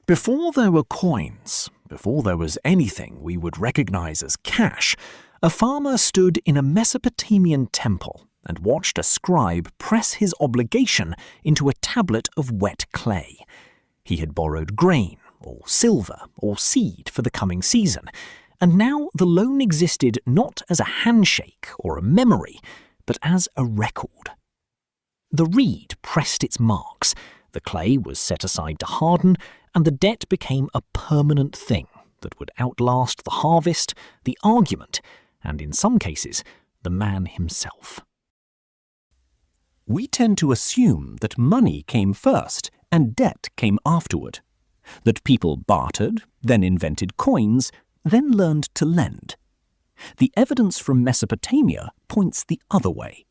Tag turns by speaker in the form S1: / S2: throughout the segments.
S1: Before there were coins, before there was anything we would recognize as cash, a farmer stood in a Mesopotamian temple and watched a scribe press his obligation into a tablet of wet clay. He had borrowed grain, or silver, or seed for the coming season, and now the loan existed not as a handshake or a memory, but as a record. The reed pressed its marks, the clay was set aside to harden, and the debt became a permanent thing that would outlast the harvest, the argument, and in some cases, the man himself.
S2: We tend to assume that money came first and debt came afterward, that people bartered, then invented coins, then learned to lend. The evidence from Mesopotamia points the other way.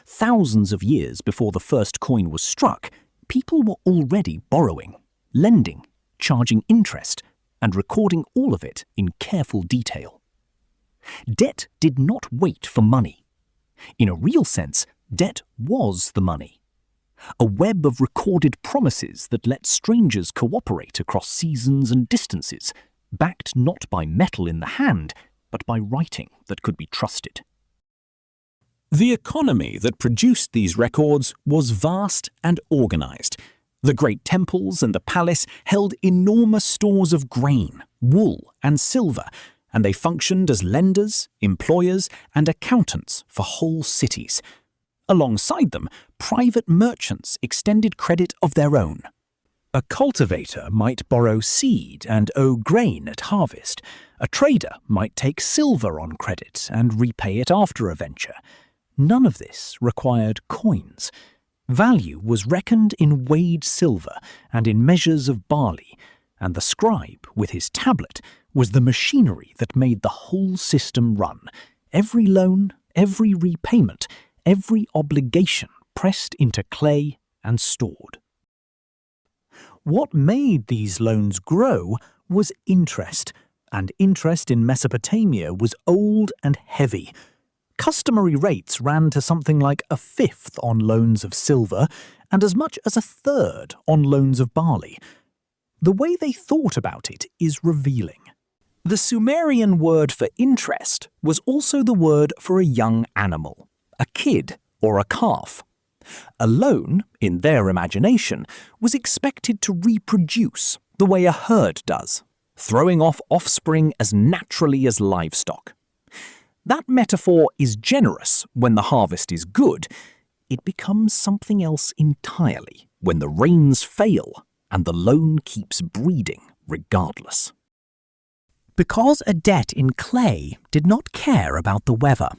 S2: Thousands of years before the first coin was struck, people were already borrowing, lending, charging interest, and recording all of it in careful detail. Debt did not wait for money. In a real sense, debt was the money. A web of recorded promises that let strangers cooperate across seasons and distances, backed not by metal in the hand, but by writing that could be trusted.
S3: The economy that produced these records was vast and organized. The great temples and the palace held enormous stores of grain, wool, and silver, and they functioned as lenders, employers, and accountants for whole cities. Alongside them, private merchants extended credit of their own. A cultivator might borrow seed and owe grain at harvest. A trader might take silver on credit and repay it after a venture. None of this required coins. Value was reckoned in weighed silver and in measures of barley, and the scribe, with his tablet, was the machinery that made the whole system run. Every loan, every repayment, every obligation pressed into clay and stored. What made these loans grow was interest, and interest in Mesopotamia was old and heavy. Customary rates ran to something like a fifth on loans of silver and as much as a third on loans of barley. The way they thought about it is revealing. The Sumerian word for interest was also the word for a young animal, a kid or a calf. A loan, in their imagination, was expected to reproduce the way a herd does, throwing off offspring as naturally as livestock. That metaphor is generous when the harvest is good. It becomes something else entirely when the rains fail and the loan keeps breeding regardless. Because a debt in clay did not care about the weather.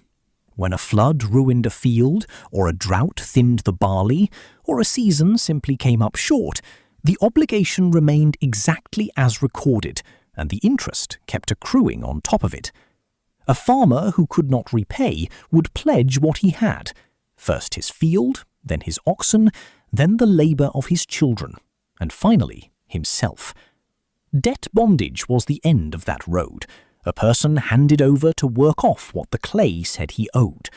S3: When a flood ruined a field, or a drought thinned the barley, or a season simply came up short, the obligation remained exactly as recorded, and the interest kept accruing on top of it. A farmer who could not repay would pledge what he had, first his field, then his oxen, then the labour of his children, and finally himself. Debt bondage was the end of that road, a person handed over to work off what the clay said he owed.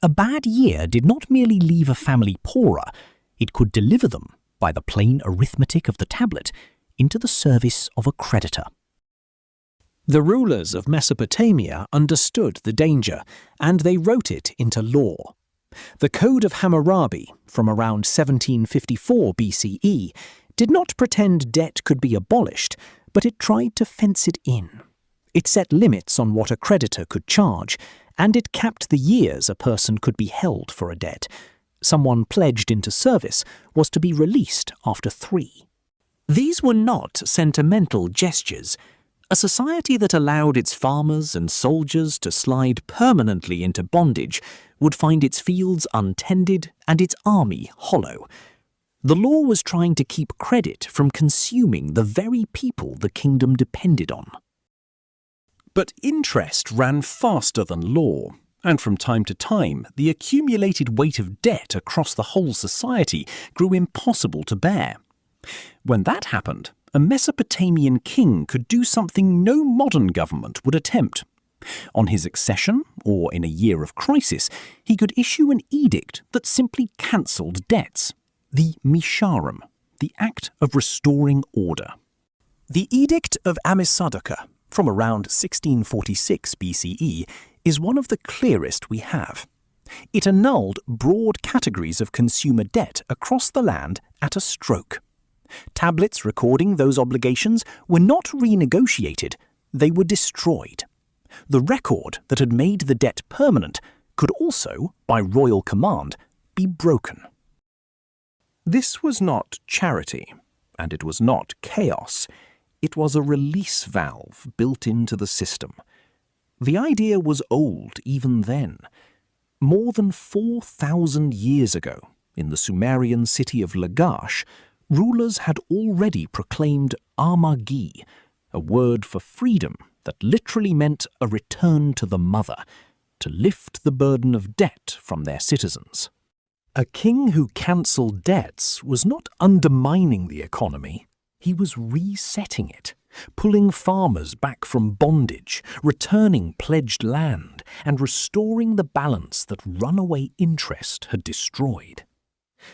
S3: A bad year did not merely leave a family poorer, it could deliver them, by the plain arithmetic of the tablet, into the service of a creditor. The rulers of Mesopotamia understood the danger, and they wrote it into law. The Code of Hammurabi, from around 1754 BCE, did not pretend debt could be abolished, but it tried to fence it in. It set limits on what a creditor could charge, and it capped the years a person could be held for a debt. Someone pledged into service was to be released after 3. These were not sentimental gestures. A society that allowed its farmers and soldiers to slide permanently into bondage would find its fields untended and its army hollow. The law was trying to keep credit from consuming the very people the kingdom depended on. But interest ran faster than law, and from time to time the accumulated weight of debt across the whole society grew impossible to bear. When that happened, a Mesopotamian king could do something no modern government would attempt. On his accession, or in a year of crisis, he could issue an edict that simply cancelled debts, the misharim, the act of restoring order.
S2: The Edict of Amisadaka, from around 1646 BCE, is one of the clearest we have. It annulled broad categories of consumer debt across the land at a stroke. Tablets recording those obligations were not renegotiated, they were destroyed. The record that had made the debt permanent could also, by royal command, be broken. This was not charity, and it was not chaos. It was a release valve built into the system. The idea was old even then. More than 4,000 years ago, in the Sumerian city of Lagash, rulers had already proclaimed Amagi, a word for freedom that literally meant a return to the mother, to lift the burden of debt from their citizens. A king who cancelled debts was not undermining the economy, he was resetting it, pulling farmers back from bondage, returning pledged land, and restoring the balance that runaway interest had destroyed.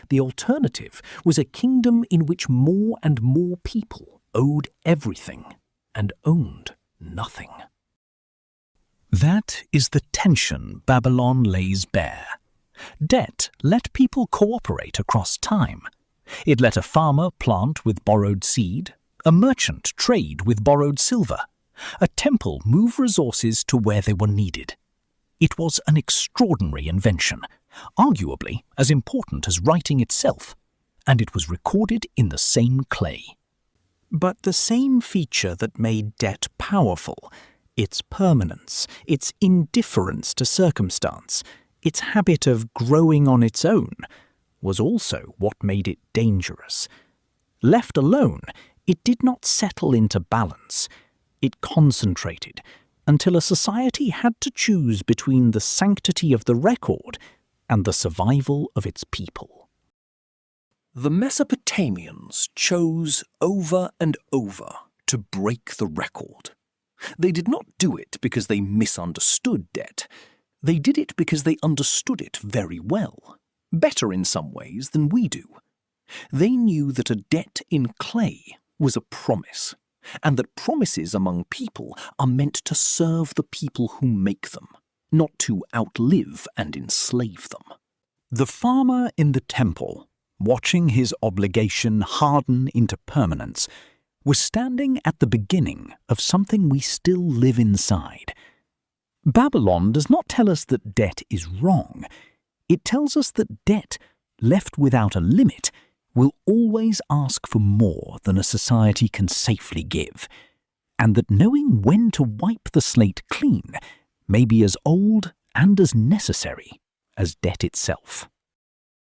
S2: The alternative was a kingdom in which more and more people owed everything and owned nothing.
S1: That is the tension Babylon lays bare. Debt let people cooperate across time. It let a farmer plant with borrowed seed, a merchant trade with borrowed silver, a temple move resources to where they were needed. It was an extraordinary invention, arguably as important as writing itself, and it was recorded in the same clay.
S2: But the same feature that made debt powerful, its permanence, its indifference to circumstance, its habit of growing on its own, was also what made it dangerous. Left alone, it did not settle into balance. It concentrated until a society had to choose between the sanctity of the record and the survival of its people.
S3: The Mesopotamians chose over and over to break the record. They did not do it because they misunderstood debt. They did it because they understood it very well, better in some ways than we do. They knew that a debt in clay was a promise, and that promises among people are meant to serve the people who make them, not to outlive and enslave them.
S1: The farmer in the temple, watching his obligation harden into permanence, was standing at the beginning of something we still live inside. Babylon does not tell us that debt is wrong. It tells us that debt, left without a limit, will always ask for more than a society can safely give, and that knowing when to wipe the slate clean may be as old and as necessary as debt itself.